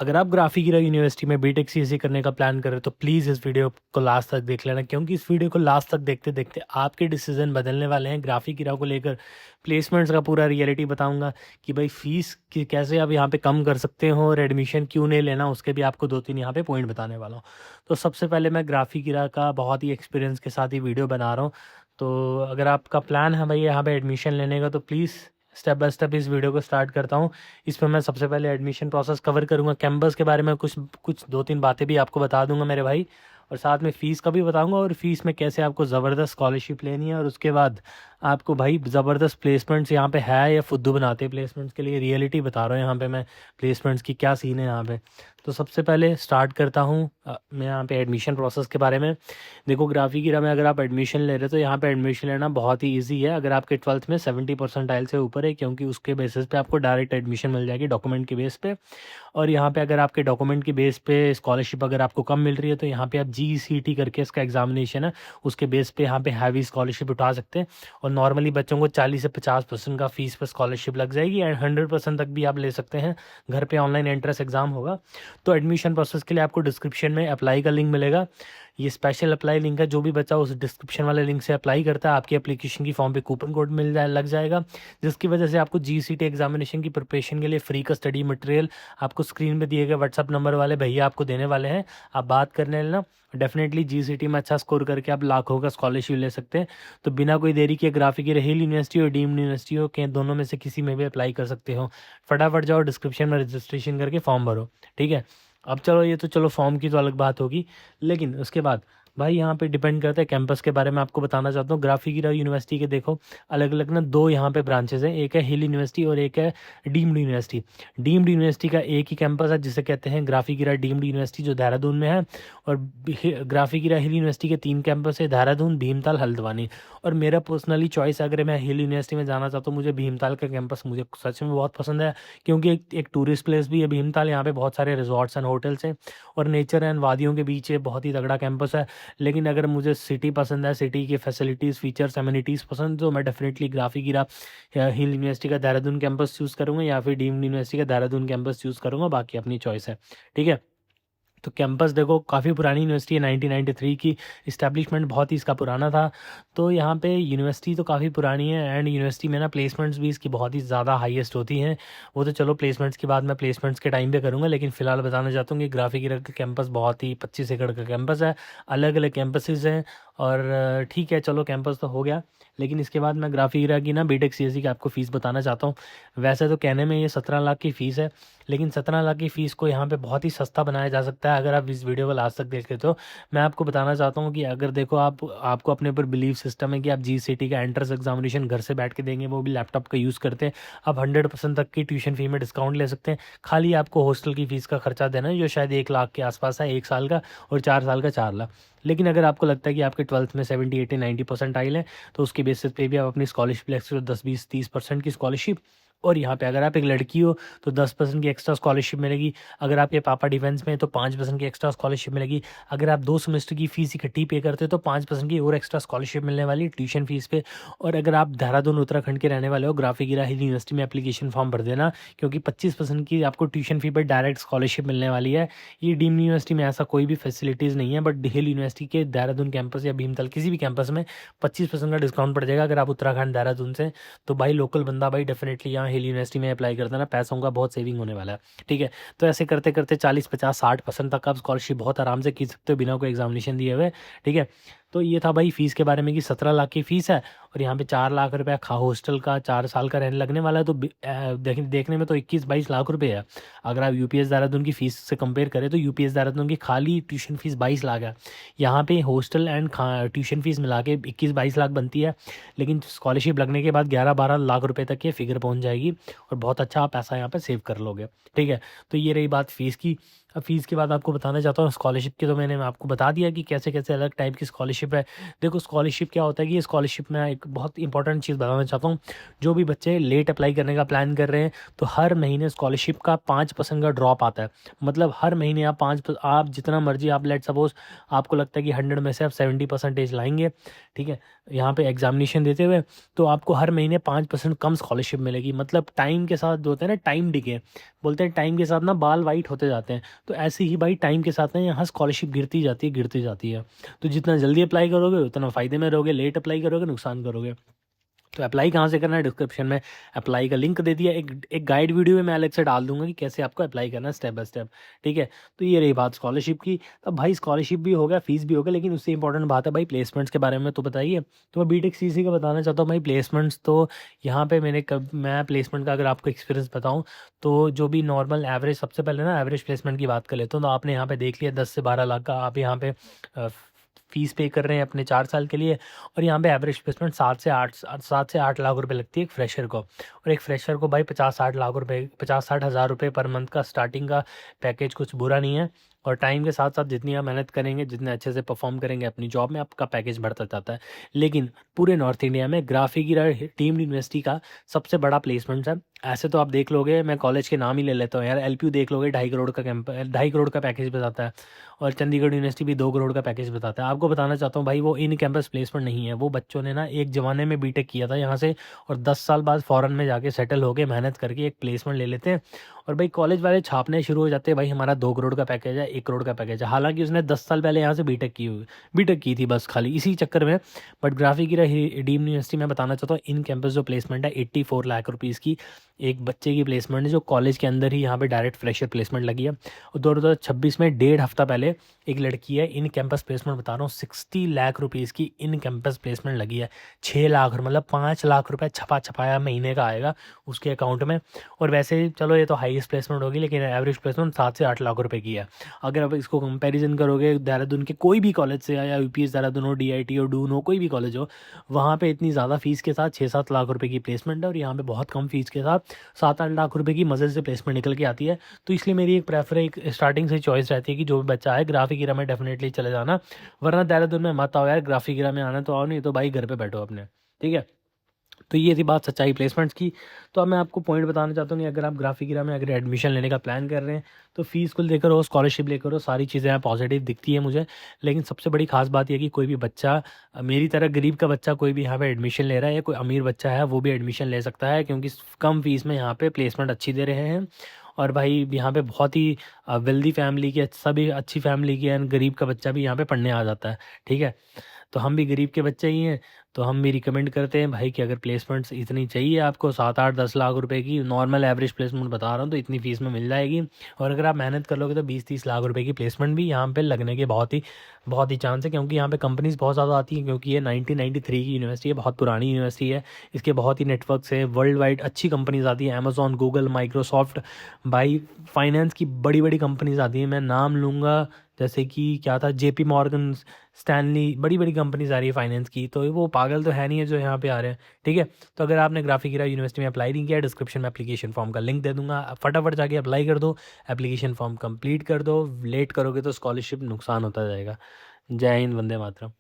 अगर आप graphic university में बीटेक सीएससी करने का प्लान कर रहे हो तो प्लीज़ इस वीडियो को लास्ट तक देख लेना, क्योंकि इस वीडियो को लास्ट तक देखते देखते आपके डिसीजन बदलने वाले हैं ग्राफिक को लेकर। प्लेसमेंट्स का पूरा रियलिटी बताऊंगा कि भाई फीस की कैसे आप यहाँ पे कम कर सकते हो और एडमिशन क्यों नहीं लेना, उसके भी आपको 2-3 यहाँ पे पॉइंट बताने वाला हूँ। तो सबसे पहले मैं ग्राफिक का बहुत ही एक्सपीरियंस के साथ ही वीडियो बना रहा हूँ। तो अगर आपका प्लान है भाई यहाँ पे एडमिशन लेने का तो प्लीज़ स्टेप बाय स्टेप इस वीडियो को स्टार्ट करता हूँ। इसमें मैं सबसे पहले एडमिशन प्रोसेस कवर करूँगा, कैंपस के बारे में कुछ कुछ 2-3 बातें भी आपको बता दूंगा मेरे भाई, और साथ में फ़ीस का भी बताऊंगा और फीस में कैसे आपको ज़बरदस्त स्कॉलरशिप लेनी है। और उसके बाद आपको भाई ज़बरदस्त प्लेसमेंट्स यहाँ पे है या फुद्दू बनाते हैं प्लेसमेंट्स के लिए, रियलिटी बता रहा हूँ यहाँ पे मैं प्लेसमेंट्स की क्या सीन है यहाँ पे। तो सबसे पहले स्टार्ट करता हूँ मैं यहाँ पे एडमिशन प्रोसेस के बारे में। देखो ग्राफिक में अगर आप एडमिशन ले रहे हो तो यहाँ पे एडमिशन लेना बहुत ही ईजी है अगर आपके 12th में 70 परसेंटाइल से ऊपर है, क्योंकि उसके बेसिस पे आपको डायरेक्ट एडमिशन मिल जाएगी डॉक्यूमेंट के बेस पे। और यहाँ पे अगर आपके डॉक्यूमेंट की बेस पे स्कॉलरशिप अगर आपको कम मिल रही है तो यहाँ पे आप GCT करके इसका एग्जामिनेशन है, उसके बेस पे यहाँ पे हैवी स्कॉलरशिप उठा सकते हैं। और नॉर्मली बच्चों को 40 से 50% का फीस पर स्कॉलरशिप लग जाएगी एंड 100% तक भी आप ले सकते हैं। घर पे ऑनलाइन एंट्रेंस एग्जाम होगा। तो एडमिशन प्रोसेस के लिए आपको डिस्क्रिप्शन में अप्लाई का लिंक मिलेगा, ये स्पेशल अप्लाई लिंक है। जो भी बच्चा उस डिस्क्रिप्शन वाले लिंक से अप्लाई करता है आपकी एप्लीकेशन की फॉर्म पे कूपन कोड लग जाएगा, जिसकी वजह से आपको GCT एग्जामिनेशन की प्रिपरेशन के लिए फ्री का स्टडी मटेरियल आपको स्क्रीन पे दिए गए व्हाट्सअप नंबर वाले भैया आपको देने वाले हैं। आप बात करने लेना, डेफिनेटली GCT में अच्छा स्कोर करके आप लाखों का स्कॉलरशिप ले सकते हैं। तो बिना कोई देरी के ग्राफिक हिल यूनिवर्सिटी और डीम्ड यूनिवर्सिटी हो के दोनों में से किसी में भी अप्लाई कर सकते हो। फटाफट जाओ डिस्क्रिप्शन में रजिस्ट्रेशन करके फॉर्म भरो, ठीक है। अब चलो ये तो चलो फॉर्म की तो अलग बात होगी, लेकिन उसके बाद भाई यहाँ पे डिपेंड करता है कैंपस के बारे में आपको बताना चाहता हूँ। ग्राफिक यूनिवर्सिटी के देखो अलग अलग ना 2 यहाँ पे ब्रांचेस हैं, एक है हिल यूनिवर्सिटी और एक है डीम्ड यूनिवर्सिटी। डीम्ड यूनिवर्सिटी का एक ही कैंपस है जिसे कहते हैं ग्राफिक डीम्ड यूनिवर्सिटी, जो देहरादून में है। और ग्राफिक हिल यूनिवर्सिटी के 3 कैंपस है, देहरादून, भीमताल, हल्द्वानी। और मेरा पर्सनली चॉइस अगर मैं हिल यूनिवर्सिटी में जाना चाहता हूँ, मुझे भीमताल का कैंपस मुझे सच में बहुत पसंद है, क्योंकि एक टूरिस्ट प्लेस भी है भीमताल। यहाँ पे बहुत सारे रिजॉर्ट्स एंड होटल्स हैं और नेचर एंड वादियों के बीच ये बहुत ही तगड़ा कैंपस है। लेकिन अगर मुझे सिटी पसंद है, सिटी की फैसिलिटीज़, फीचर्स, एमिनिटीज़ पसंद, तो मैं डेफिनेटली ग्राफिक हिल यूनिवर्सिटी का देहरादून कैंपस चूज़ करूँगा या फिर डीम्ड यूनिवर्सिटी का देहरादून कैंपस चूज़ करूँगा, बाकी अपनी चॉइस है, ठीक है। तो कैंपस देखो काफ़ी पुरानी यूनिवर्सिटी है, 1993 की इस्टेब्लिशमेंट बहुत ही इसका पुराना था। तो यहाँ पे यूनिवर्सिटी तो काफ़ी पुरानी है एंड यूनिवर्सिटी में ना प्लेसमेंट्स भी इसकी बहुत ही ज़्यादा हाईएस्ट होती हैं। वो तो चलो प्लेसमेंट्स की बात मैं प्लेसमेंट्स के टाइम पे करूँगा, लेकिन फ़िलहाल बताना चाहता हूँ कि ग्राफिक का कैंपस बहुत ही 25 एकड़ का कैंपस है, अलग अलग कैंपसेस हैं। और ठीक है चलो कैंपस तो हो गया, लेकिन इसके बाद मैं ग्राफिक की ना बीटेक सीएससी की आपको फ़ीस बताना चाहता हूँ। वैसे तो कहने में ये 17 लाख की फ़ीस है, लेकिन 17 लाख की फ़ीस को यहाँ पे बहुत ही सस्ता बनाया जा सकता है अगर आप इस वीडियो को लास्ट तक देख लेते हो। मैं आपको बताना चाहता हूँ कि अगर देखो आपको अपने ऊपर बिलीव सिस्टम है कि आप GCT का एंट्रेंस एग्जामिनेशन घर से बैठ के देंगे, वो भी लैपटॉप का यूज़ करते हैं, आप 100% तक की ट्यूशन फ़ी में डिस्काउंट ले सकते हैं। खाली आपको हॉस्टल की फ़ीस का खर्चा देना है, जो शायद 1 लाख के आसपास है 1 साल का, और 4 साल का 4 लाख। लेकिन अगर आपको लगता है कि आपके 12th में 70, 80, 90 परसेंटाइल है तो उसके बेसिस पे भी आप अपनी स्कॉलरशिप ले सकते हो, 10, 20, 30% की स्कॉलरशिप। और यहाँ पे अगर आप एक लड़की हो तो 10% की एक्स्ट्रा स्कॉलरशिप मिलेगी। अगर आपके पापा डिफेंस में है तो 5% की एक्स्ट्रा स्कॉलरशिप मिलेगी। अगर आप 2 सेमेस्टर की फ़ीस इकट्ठी पे करते हो तो 5% की और एक्स्ट्रा स्कॉलरशिप मिलने वाली है ट्यूशन फीस पे। और अगर आप देहरादून उत्तराखंड के रहने वाले हो, ग्राफिक हिल यूनिवर्सिटी में एप्लीकेशन फॉर्म भर देना, क्योंकि 25% की आपको ट्यूशन फ़ी पर डायरेक्ट स्कॉलरशिप मिलने वाली है। ये डीम्ड यूनिवर्सिटी में ऐसा कोई भी फैसिलिटीज़ नहीं है, बट हिल यूनिवर्सिटी के देहरादून कैंपस या भीमताल किसी भी कैंपस में 25% का डिस्काउंट पड़ जाएगा अगर आप उत्तराखंड देहरादून से। तो भाई लोकल बंदा भाई डेफिनेटली यहाँ हिल यूनिवर्सिटी में अप्लाई करता है ना, पैसों का बहुत सेविंग होने वाला है, ठीक है। तो ऐसे करते करते 40, 50, 60% तक आप स्कॉलरशिप बहुत आराम से खींच सकते हो बिना कोई एग्जामिनेशन दिए हुए, ठीक है। तो ये था भाई फीस के बारे में कि 17 लाख की फ़ीस है और यहाँ पे 4 लाख रुपया खा हॉस्टल का 4 साल का रहने लगने वाला है। तो देखने में तो 21-22 लाख रुपए है। अगर आप यूपीएस देहरादून की फ़ीस से कंपेयर करें तो यूपीएस देहरादून की खाली ट्यूशन फ़ीस 22 लाख है। यहाँ पे हॉस्टल एंड ट्यूशन फ़ीस मिला के 21-22 लाख बनती है, लेकिन स्कॉलरशिप लगने के बाद 11-12 लाख रुपए तक ये फिगर पहुँच जाएगी और बहुत अच्छा आप पैसा यहाँ पर सेव कर लोगे, ठीक है। तो ये रही बात फ़ीस की। अब फ़ीस के बाद आपको बताना चाहता हूँ स्कॉलरशिप की। तो मैंने आपको बता दिया कि कैसे कैसे अलग टाइप की स्कॉलरशिप है। देखो स्कॉलरशिप क्या होता है कि ये स्कॉलरशिप में एक बहुत इंपॉर्टेंट चीज़ बताना चाहता हूँ। जो भी बच्चे लेट अप्लाई करने का प्लान कर रहे हैं तो हर महीने स्कॉलरशिप का 5% का ड्रॉप आता है। मतलब हर महीने आप जितना मर्जी आप लेट सपोज आपको लगता है कि 100 में से आप 70% लाएंगे, ठीक है, यहाँ पे एग्जामिनेशन देते हुए, तो आपको हर महीने 5% कम स्कॉलरशिप मिलेगी। मतलब टाइम के साथ जो होता है ना टाइम डिके, बोलते हैं टाइम के साथ ना बाल वाइट होते जाते हैं, तो ऐसे ही भाई टाइम के साथ ना यहाँ स्कॉलरशिप गिरती जाती है, गिरती जाती है। तो जितना जल्दी अप्लाई करोगे उतना फ़ायदे में रहोगे, लेट अप्लाई करोगे नुकसान करोगे। तो अप्लाई कहाँ से करना है, डिस्क्रिप्शन में अप्लाई का लिंक दे दिया, एक एक गाइड वीडियो में मैं अलग से डाल दूंगा कि कैसे आपको अप्लाई करना है स्टेप बाय स्टेप। ठीक है, तो ये रही बात स्कॉलरशिप की। तब भाई स्कॉलरशिप भी हो गया, फीस भी हो गया, लेकिन उससे इंपॉर्टेंट बात है भाई प्लेसमेंट्स के बारे में। तो बताइए, तो मैं बीटेक सीसी का बताना चाहता हूँ भाई प्लेसमेंट्स। तो यहाँ पे मैं प्लेसमेंट का अगर आपको एक्सपीरियंस बताऊँ, तो जो भी नॉर्मल एवरेज, सबसे पहले ना एवरेज प्लेसमेंट की बात कर लेते हूँ। तो आपने यहाँ पे देख लिया 10 से 12 लाख का आप यहाँ पे फीस पे कर रहे हैं अपने 4 साल के लिए, और यहाँ पे एवरेज प्लेसमेंट 7 से 8 लाख रुपए लगती है एक फ्रेशर को। और एक फ्रेशर को भाई 50-60 लाख रुपए, 50-60 हज़ार रुपये पर मंथ का स्टार्टिंग का पैकेज कुछ बुरा नहीं है। और टाइम के साथ साथ जितनी आप मेहनत करेंगे, जितने अच्छे से परफॉर्म करेंगे अपनी जॉब में, आपका पैकेज बढ़ता जाता है। लेकिन पूरे नॉर्थ इंडिया में ग्राफिकीरा डीम्ड यूनिवर्सिटी का सबसे बड़ा प्लेसमेंट है। ऐसे तो आप देख लोगे, मैं कॉलेज के नाम ही ले लेता हूँ यार, एलपीयू देख लोगे 2.5 करोड़ का 2.5 करोड़ का पैकेज बताता है, और चंडीगढ़ यूनिवर्सिटी भी 2 करोड़ का पैकेज बताता है। आपको बताना चाहता हूँ भाई, वो इन कैंपस प्लेसमेंट नहीं है। वो बच्चों ने ना एक ज़माने में बीटेक किया था यहाँ से, और 10 साल बाद फ़ॉरेन में जाके सेटल होके मेहनत करके एक प्लेसमेंट ले लेते हैं, और भाई कॉलेज वाले छापने शुरू हो जाते हैं भाई हमारा 2 करोड़ का पैकेज है, 1 करोड़ का पैकेज है। हालांकि उसने 10 साल पहले यहाँ से बीटेक की थी बस खाली इसी चक्कर में। बट ग्राफिकीरा डीम्ड यूनिवर्सिटी में बताना चाहता हूँ, इन कैंपस जो प्लेसमेंट है 84 लाख रुपीज़ की एक बच्चे की प्लेसमेंट है, जो कॉलेज के अंदर ही यहाँ पे डायरेक्ट फ्रेशर प्लेसमेंट लगी है। और 2026 में 1.5 हफ्ता पहले एक लड़की है, इन कैंपस प्लेसमेंट बता रहा हूँ, 60 लाख रुपीज़ की इन कैंपस प्लेसमेंट लगी है। 6 लाख मतलब 5 लाख रुपए छपाया महीने का आएगा उसके अकाउंट में। और वैसे चलो ये तो हाईएस्ट प्लेसमेंट होगी, लेकिन एवरेज प्लेसमेंट 7 से 8 लाख रुपए की है। अगर आप इसको कंपैरिजन करोगे देहरादून के कोई भी कॉलेज से, या यूपीएस देहरादून हो, डीआईटी हो, डून हो, कोई भी कॉलेज हो, वहाँ पे इतनी ज़्यादा फीस के साथ 6-7 लाख रुपए की प्लेसमेंट है, और यहाँ पे बहुत कम फीस के साथ 7-8 लाख रुपए की मज़े से प्लेसमेंट निकल के आती है। तो इसलिए मेरी एक स्टार्टिंग से चॉइस रहती है कि जो भी बच्चा है ग्राफिकीरा में डेफिनेटली चले जाना, वरना देहरादून में मत आओ यार। ग्राफिकीरा में आना तो आओ, नहीं तो भाई घर पे बैठो अपने। ठीक है, तो ये थी बात सच्चाई प्लेसमेंट्स की। तो अब मैं आपको पॉइंट बताना चाहता हूँ कि अगर आप ग्राफिकीरा में अगर एडमिशन लेने का प्लान कर रहे हैं, तो फीस को लेकर हो, स्कॉलरशिप लेकर हो, सारी चीज़ें यहाँ पॉजिटिव दिखती है मुझे। लेकिन सबसे बड़ी खास बात यह है कि कोई भी बच्चा, मेरी तरह गरीब का बच्चा कोई भी यहाँ पे एडमिशन ले रहा है, या कोई अमीर बच्चा है वो भी एडमिशन ले सकता है, क्योंकि कम फीस में यहाँ पे प्लेसमेंट अच्छी दे रहे हैं। और भाई यहाँ पे बहुत ही वेल्दी फैमिली की, सभी अच्छी फैमिली की एंड गरीब का बच्चा भी यहाँ पे पढ़ने आ जाता है। ठीक है, तो हम भी गरीब के बच्चे ही हैं, तो हम भी रिकमेंड करते हैं भाई कि अगर प्लेसमेंट्स इतनी चाहिए आपको, 7-8-10 लाख रुपए की नॉर्मल एवरेज प्लेसमेंट बता रहा हूँ, तो इतनी फीस में मिल जाएगी। और अगर आप मेहनत कर लोगे तो 20-30 लाख रुपए की प्लेसमेंट भी यहाँ पे लगने के बहुत ही चांस है, क्योंकि यहाँ पे कंपनीज बहुत ज़्यादा आती हैं, क्योंकि ये 1993 की यूनिवर्सिटी है, बहुत पुरानी यूनिवर्सिटी है। इसके बहुत ही नेटवर्क्स है, वर्ल्ड वाइड अच्छी कंपनीज आती हैं, अमेजोन, गूगल, माइक्रोसॉफ्ट, भाई फाइनेंस की बड़ी बड़ी कंपनीज आती हैं। मैं नाम लूँगा, जैसे कि क्या था, जेपी मॉर्गन, स्टैनली, बड़ी बड़ी कंपनीज आ रही है फाइनेंस की, तो वो पागल तो है नहीं है जो यहाँ पे आ रहे हैं। ठीक है, तो अगर आपने ग्राफिकीरा यूनिवर्सिटी में अप्लाई नहीं किया, डिस्क्रिप्शन में एप्लीकेशन फॉर्म का लिंक दे दूंगा, फटाफट जाके अप्लाई कर दो, एप्लीकेशन फॉर्म कंप्लीट कर दो। लेट करोगे तो स्कॉलरशिप नुकसान होता जाएगा। जय हिंद, वंदे मातरम।